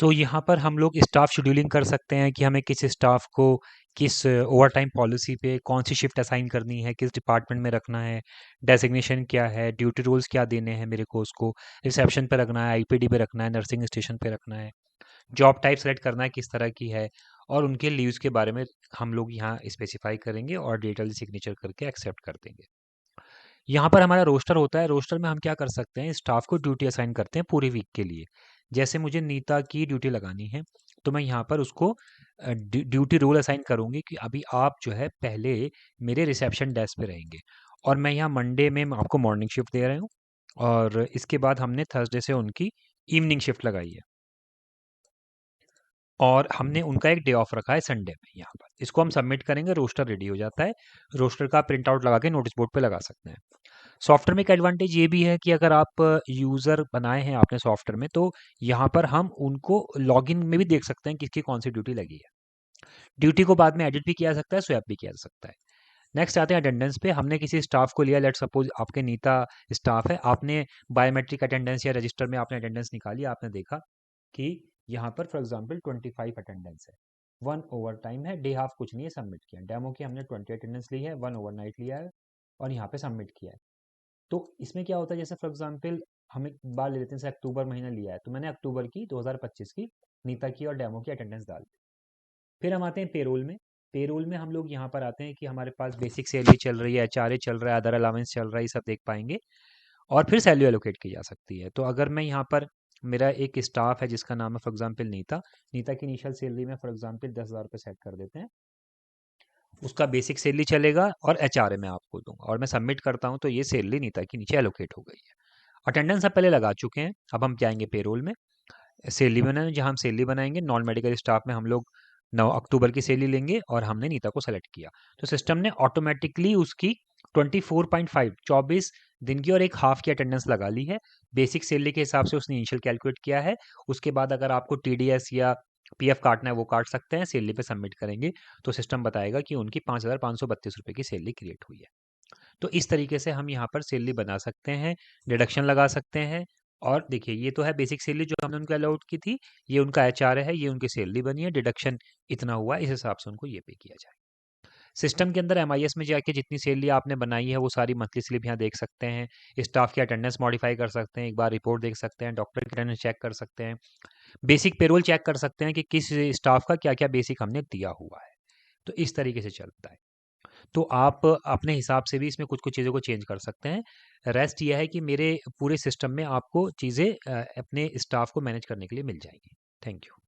यहाँ पर हम लोग स्टाफ शेड्यूलिंग कर सकते हैं कि हमें किस स्टाफ को किस ओवर टाइम पॉलिसी पे कौन सी शिफ्ट असाइन करनी है, किस डिपार्टमेंट में रखना है, डेजिग्नेशन क्या है, ड्यूटी रोल्स क्या देने हैं मेरे को, उसको रिसेप्शन पे रखना है, आईपीडी पे रखना है, नर्सिंग स्टेशन पे रखना है, जॉब टाइप सेलेक्ट करना है किस तरह की है, और उनके लीव्स के बारे में हम लोग यहाँ स्पेसिफाई करेंगे और डिटेल सिग्नेचर करके एक्सेप्ट कर देंगे। यहाँ पर हमारा रोस्टर होता है। रोस्टर में हम क्या कर सकते हैं, स्टाफ को ड्यूटी असाइन करते हैं पूरे वीक के लिए। जैसे मुझे नीता की ड्यूटी लगानी है, तो मैं यहाँ पर उसको ड्यूटी रोल असाइन करूँगी कि अभी आप जो है पहले मेरे रिसेप्शन डेस्क पे रहेंगे, और मैं यहाँ मंडे में मैं आपको मॉर्निंग शिफ्ट दे रहा हूँ, और इसके बाद हमने थर्सडे से उनकी इवनिंग शिफ्ट लगाई है, और हमने उनका एक डे ऑफ रखा है संडे में। यहाँ पर इसको हम सबमिट करेंगे, रोस्टर रेडी हो जाता है। रोस्टर का प्रिंट आउट लगा के नोटिस बोर्ड पे लगा सकते हैं। सॉफ्टवेयर में एक एडवांटेज ये भी है कि अगर आप यूज़र बनाए हैं आपने सॉफ्टवेयर में, तो यहाँ पर हम उनको लॉगिन में भी देख सकते हैं किसकी कौन सी ड्यूटी लगी है। ड्यूटी को बाद में एडिट भी किया जा सकता है, स्वैप भी किया जा सकता है। नेक्स्ट आते हैं अटेंडेंस पे। हमने किसी स्टाफ को लिया, लेट सपोज आपके नीता स्टाफ है, आपने बायोमेट्रिक अटेंडेंस या रजिस्टर में आपने अटेंडेंस निकाली, आपने देखा कि यहाँ पर फॉर एग्जांपल 25 अटेंडेंस है, 1 ओवर टाइम है, डे हाफ कुछ नहीं है, सबमिट किया। डेमो की हमने 20 अटेंडेंस ली है, 1 ओवरनाइट लिया है, और यहाँ पे सबमिट किया है। तो इसमें क्या होता है, जैसे फॉर एग्जांपल हम एक बार ले लेते हैं, जैसे अक्टूबर महीना लिया है, तो मैंने अक्टूबर की 2025 की नीता की और डेमो की अटेंडेंस डाल दी। फिर हम आते हैं पेरोल में। पेरोल में हम लोग यहाँ पर आते हैं कि हमारे पास बेसिक सैलरी चल रही है, एचआरए चल रहा है, अदर अलाउंस चल रहा है, ये सब देख पाएंगे, और फिर सैलरी एलोकेट की जा सकती है। तो अगर मैं यहाँ पर, मेरा एक स्टाफ है जिसका नाम है फॉर एग्जांपल नीता, नीता की इनिशियल सैलरी में फॉर एग्जांपल 10,000 रुपये सेट कर देते हैं, उसका बेसिक सैलरी चलेगा और एचआरए मैं आपको दूंगा, और मैं सबमिट करता हूँ तो ये सैलरी नीता की नीचे एलोकेट हो गई है। अटेंडेंस आप पहले लगा चुके हैं, अब हम जाएंगे पेरोल में। सैलरी बनाने, जहाँ हम सैलरी बनाएंगे, नॉन मेडिकल स्टाफ में हम लोग 9 अक्टूबर की सैलरी लेंगे, और हमने नीता को सेलेक्ट किया, तो सिस्टम ने ऑटोमेटिकली उसकी 24 दिन की और एक हाफ की अटेंडेंस लगा ली है। बेसिक सैलरी के हिसाब से उसने इनिशियल कैलकुलेट किया है। उसके बाद अगर आपको टीडीएस या पीएफ काटना है वो काट सकते हैं, सैलरी पे सबमिट करेंगे तो सिस्टम बताएगा कि उनकी 5,532 रुपये की सैलरी क्रिएट हुई है। तो इस तरीके से हम यहाँ पर सैलरी बना सकते हैं, डिडक्शन लगा सकते हैं। और देखिए, ये तो है बेसिक सैलरी जो हमने उनको अलॉट की थी, ये उनका एचआर है, ये उनकी सैलरी बनी है, डिडक्शन इतना हुआ, इस हिसाब से उनको ये पे किया जाए। सिस्टम के अंदर एमआईएस में जाके जितनी सैलरी आपने बनाई है वो सारी मंथली स्लिप यहाँ देख सकते हैं। स्टाफ की अटेंडेंस मॉडिफाई कर सकते हैं, एक बार रिपोर्ट देख सकते हैं, डॉक्टर की अटेंडेंस चेक कर सकते हैं, बेसिक पेरोल चेक कर सकते हैं कि किस स्टाफ का क्या क्या बेसिक हमने दिया हुआ है। तो इस तरीके से चलता है। तो आप अपने हिसाब से भी इसमें कुछ-कुछ चीज़ों को चेंज कर सकते हैं। रेस्ट ये है कि मेरे पूरे सिस्टम में आपको चीज़ें अपने स्टाफ को मैनेज करने के लिए मिल जाएँगी। Thank you.